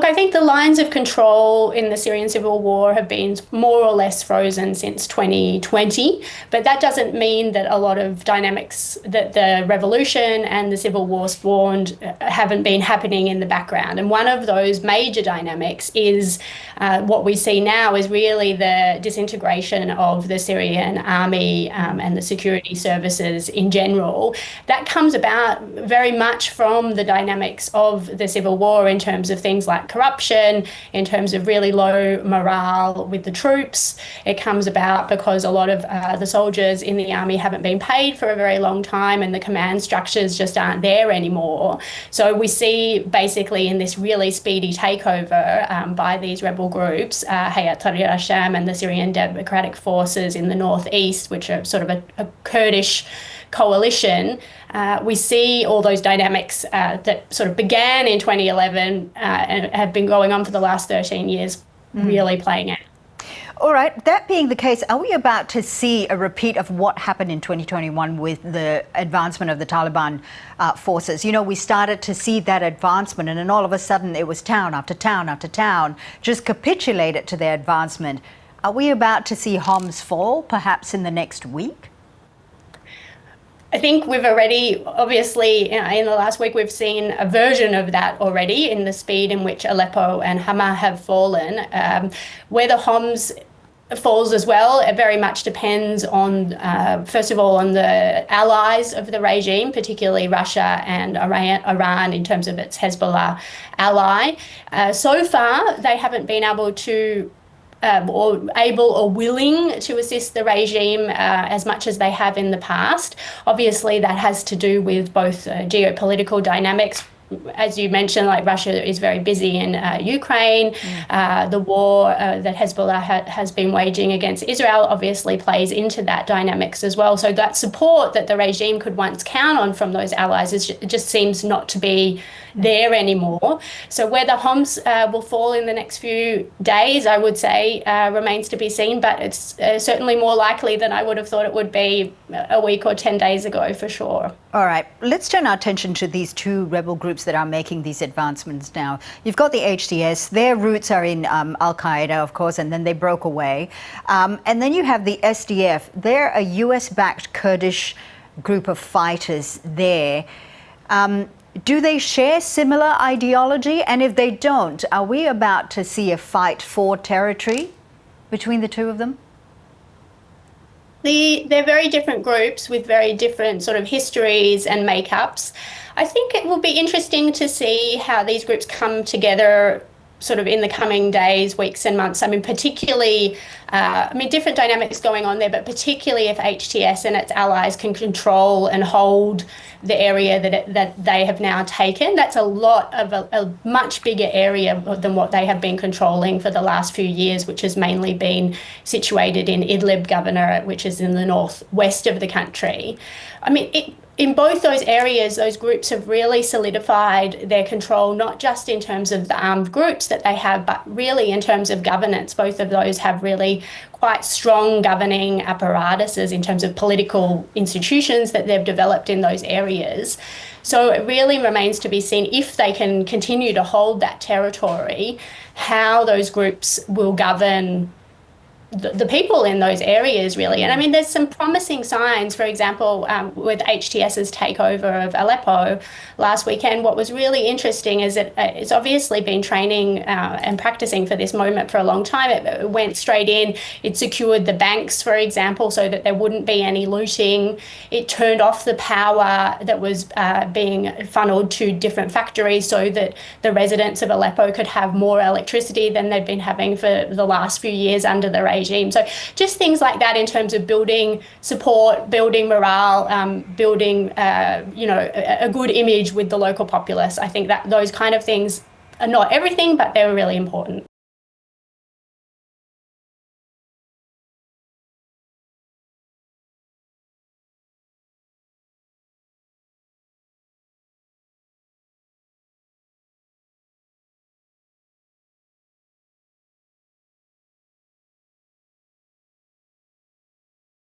Look, I think the lines of control in the Syrian civil war have been more or less frozen since 2020, but that doesn't mean that a lot of dynamics that the revolution and the civil war spawned haven't been happening in the background. And one of those major dynamics is what we see now is really the disintegration of the Syrian army and the security services in general. That comes about very much from the dynamics of the civil war in terms of things like corruption, in terms of really low morale with the troops. It comes about because a lot of the soldiers in the army haven't been paid for a very long time and the command structures just aren't there anymore. So we see basically in this really speedy takeover by these rebel groups, Hayat Tahrir al-Sham and the Syrian Democratic Forces in the northeast, which are sort of a Kurdish coalition, we see all those dynamics that sort of began in 2011 and have been going on for the last 13 years really playing out. All right, that being the case, are we about to see a repeat of what happened in 2021 with the advancement of the Taliban forces? You know, we started to see that advancement and then all of a sudden it was town after town after town just capitulated to their advancement. Are we about to see Homs fall perhaps in the next week? I think we've already, obviously, in the last week, we've seen a version of that already in the speed in which Aleppo and Hama have fallen. Whether Homs falls as well, it very much depends on, first of all, on the allies of the regime, particularly Russia and Iran in terms of its Hezbollah ally. So far, they haven't been able to or able or willing to assist the regime as much as they have in the past. Obviously, that has to do with both geopolitical dynamics. As you mentioned, like Russia is very busy in Ukraine. The war that Hezbollah has been waging against Israel obviously plays into that dynamics as well. So that support that the regime could once count on from those allies just seems not to be there anymore. So whether Homs will fall in the next few days, I would say, remains to be seen, but it's certainly more likely than I would have thought it would be a week or 10 days ago, for sure. All right, let's turn our attention to these two rebel groups that are making these advancements now. You've got the HTS, their roots are in Al-Qaeda, of course, and then they broke away. And then you have the SDF, they're a US-backed Kurdish group of fighters there. Do they share similar ideology? And if they don't, are we about to see a fight for territory between the two of them? They're very different groups with very different sort of histories and makeups. I think it will be interesting to see how these groups come together sort of in the coming days, weeks and months. I mean, particularly, different dynamics going on there, but particularly if HTS and its allies can control and hold the area that they have now taken. That's a lot of a much bigger area than what they have been controlling for the last few years, which has mainly been situated in Idlib Governorate, which is in the northwest of the country. I mean, in both those areas, those groups have really solidified their control, not just in terms of the armed groups that they have, but really in terms of governance. Both of those have really quite strong governing apparatuses in terms of political institutions that they've developed in those areas. So it really remains to be seen if they can continue to hold that territory, how those groups will govern the people in those areas, really. And I mean, there's some promising signs. For example, with HTS's takeover of Aleppo last weekend, what was really interesting is that it's obviously been training and practicing for this moment for a long time. It went straight in. It secured the banks, for example, so that there wouldn't be any looting. It turned off the power that was being funneled to different factories so that the residents of Aleppo could have more electricity than they'd been having for the last few years under the regime. So just things like that in terms of building support, building morale, building a good image with the local populace. I think that those kind of things are not everything, but they're really important.